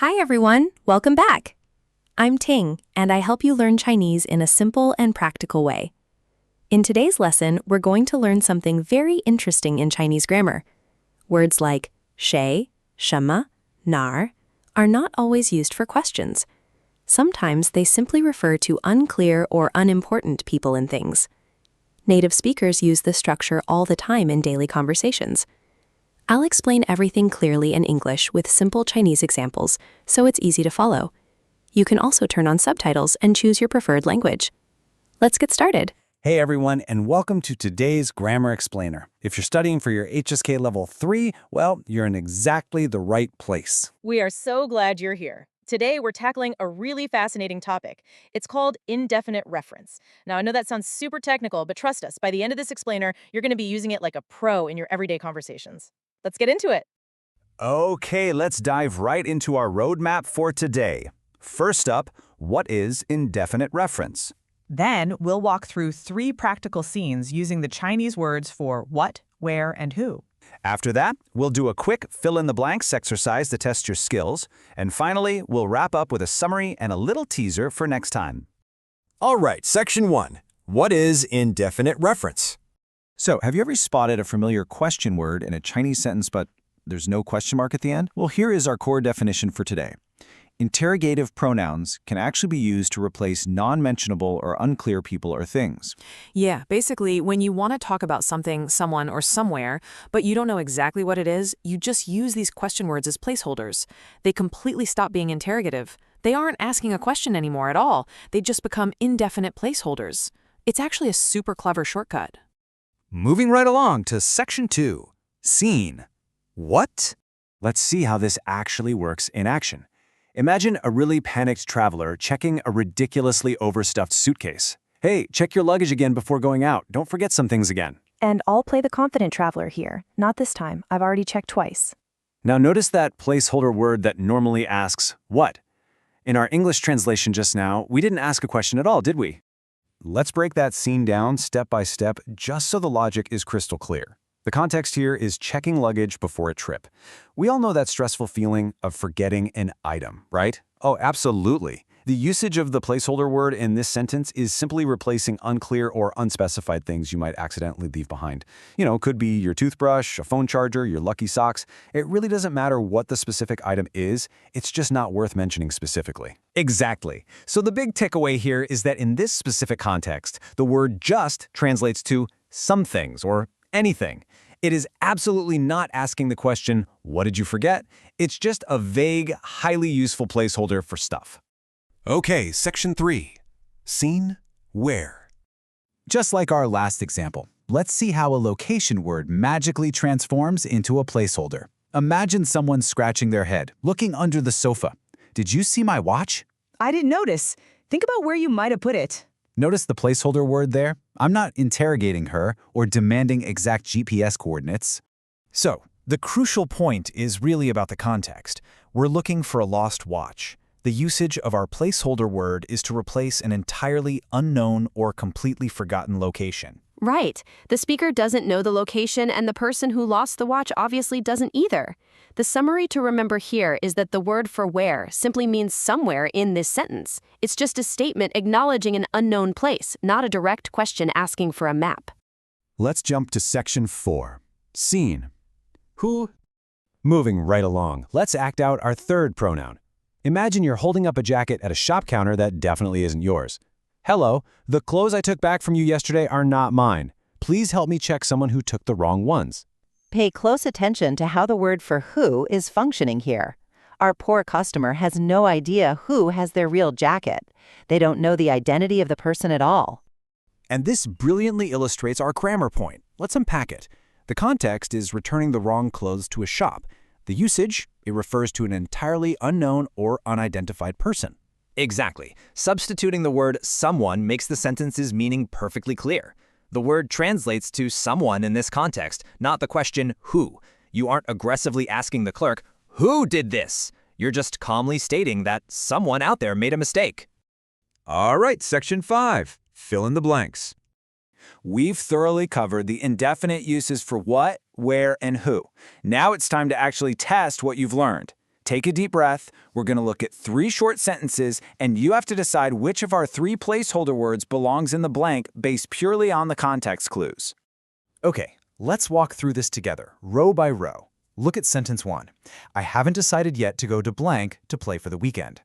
Hi everyone, welcome back. I'm Ting, and I help you learn Chinese in a simple and practical way. In today's lesson, we're going to learn something very interesting in Chinese grammar. Words like 谁, 什么, 哪儿 are not always used for questions. Sometimes they simply refer to unclear or unimportant people and things. Native speakers use this structure all the time in daily conversations. I'll explain everything clearly in English with simple Chinese examples, so it's easy to follow. You can also turn on subtitles and choose your preferred language. Let's get started. Hey everyone, and welcome to today's Grammar Explainer. If you're studying for your HSK Level 3, well, you're in exactly the right place. We are so glad you're here. Today, we're tackling a really fascinating topic. It's called indefinite reference. Now, I know that sounds super technical, but trust us, by the end of this explainer, you're going to be using it like a pro in your everyday conversations. Let's get into it. Okay, let's dive right into our roadmap for today. First up, what is indefinite reference? Then we'll walk through 3 practical scenes using the Chinese words for what, where, and who. After that, we'll do a quick fill-in-the-blanks exercise to test your skills. And finally, we'll wrap up with a summary and a little teaser for next time. All right, Section 1. What is indefinite reference? So, have you ever spotted a familiar question word in a Chinese sentence but there's no question mark at the end? Well, here is our core definition for today. Interrogative pronouns can actually be used to replace non-mentionable or unclear people or things. Yeah, basically, when you want to talk about something, someone, or somewhere, but you don't know exactly what it is, you just use these question words as placeholders. They completely stop being interrogative. They aren't asking a question anymore at all. They just become indefinite placeholders. It's actually a super clever shortcut. Moving right along to Section 2. Scene. What? Let's see how this actually works in action. Imagine a really panicked traveler checking a ridiculously overstuffed suitcase. Hey, check your luggage again before going out. Don't forget some things again. And I'll play the confident traveler here. Not this time. I've already checked twice. Now notice that placeholder word that normally asks, what? In our English translation just now, we didn't ask a question at all, did we? Let's break that scene down step by step just so the logic is crystal clear. The context here is checking luggage before a trip. We all know that stressful feeling of forgetting an item, right? Oh, absolutely. The usage of the placeholder word in this sentence is simply replacing unclear or unspecified things you might accidentally leave behind. Could be your toothbrush, a phone charger, your lucky socks. It really doesn't matter what the specific item is, it's just not worth mentioning specifically. Exactly. So the big takeaway here is that in this specific context, the word just translates to some things or anything. It is absolutely not asking the question, what did you forget? It's just a vague, highly useful placeholder for stuff. Okay, Section 3. Scene. Where? Just like our last example, let's see how a location word magically transforms into a placeholder. Imagine someone scratching their head, looking under the sofa. Did you see my watch? I didn't notice. Think about where you might have put it. Notice the placeholder word there? I'm not interrogating her or demanding exact GPS coordinates. So, the crucial point is really about the context. We're looking for a lost watch. The usage of our placeholder word is to replace an entirely unknown or completely forgotten location. Right. The speaker doesn't know the location, and the person who lost the watch obviously doesn't either. The summary to remember here is that the word for where simply means somewhere in this sentence. It's just a statement acknowledging an unknown place, not a direct question asking for a map. Let's jump to Section 4. Scene. Who? Moving right along, let's act out our third pronoun. Imagine you're holding up a jacket at a shop counter that definitely isn't yours. Hello, the clothes I took back from you yesterday are not mine. Please help me check someone who took the wrong ones. Pay close attention to how the word for who is functioning here. Our poor customer has no idea who has their real jacket. They don't know the identity of the person at all. And this brilliantly illustrates our grammar point. Let's unpack it. The context is returning the wrong clothes to a shop. The usage, it refers to an entirely unknown or unidentified person. Exactly. Substituting the word someone makes the sentence's meaning perfectly clear. The word translates to someone in this context, not the question who. You aren't aggressively asking the clerk, who did this? You're just calmly stating that someone out there made a mistake. All right, Section 5. Fill in the blanks. We've thoroughly covered the indefinite uses for what, where, and who. Now it's time to actually test what you've learned. Take a deep breath. We're going to look at 3 short sentences, and you have to decide which of our 3 placeholder words belongs in the blank based purely on the context clues. Okay, let's walk through this together, row by row. Look at sentence 1. I haven't decided yet to go to blank to play for the weekend.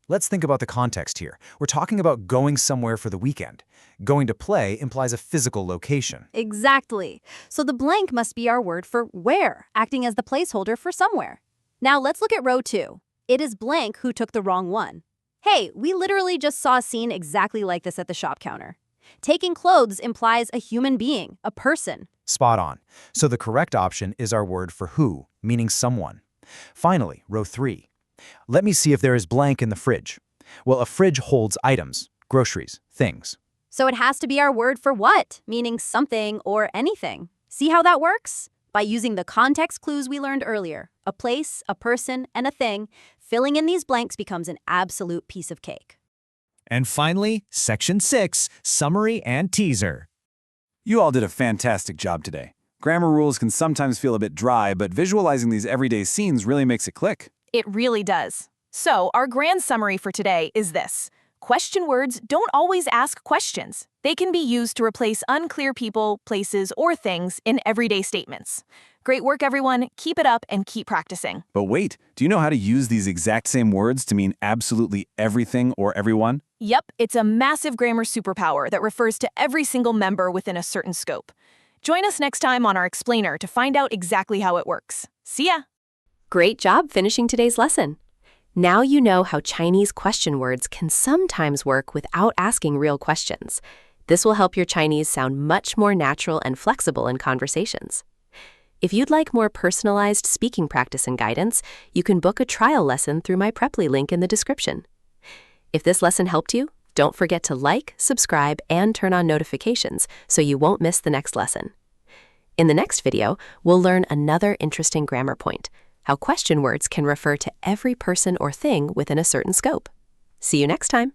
Let's think about the context here. We're talking about going somewhere for the weekend. Going to play implies a physical location. Exactly. So the blank must be our word for where, acting as the placeholder for somewhere. Now let's look at row 2. It is blank who took the wrong one. Hey, we literally just saw a scene exactly like this at the shop counter. Taking clothes implies a human being, a person. Spot on. So the correct option is our word for who, meaning someone. Finally, row 3. Let me see if there is blank in the fridge. Well, a fridge holds items, groceries, things. So it has to be our word for what, meaning something or anything. See how that works? By using the context clues we learned earlier, a place, a person, and a thing, filling in these blanks becomes an absolute piece of cake. And finally, Section 6, Summary and Teaser. You all did a fantastic job today. Grammar rules can sometimes feel a bit dry, but visualizing these everyday scenes really makes it click. It really does. So, our grand summary for today is this. Question words don't always ask questions. They can be used to replace unclear people, places, or things in everyday statements. Great work, everyone. Keep it up and keep practicing. But wait, do you know how to use these exact same words to mean absolutely everything or everyone? Yep, it's a massive grammar superpower that refers to every single member within a certain scope. Join us next time on our explainer to find out exactly how it works. See ya! Great job finishing today's lesson. Now you know how Chinese question words can sometimes work without asking real questions. This will help your Chinese sound much more natural and flexible in conversations. If you'd like more personalized speaking practice and guidance, you can book a trial lesson through my Preply link in the description. If this lesson helped you, don't forget to like, subscribe, and turn on notifications so you won't miss the next lesson. In the next video, we'll learn another interesting grammar point, how question words can refer to every person or thing within a certain scope. See you next time.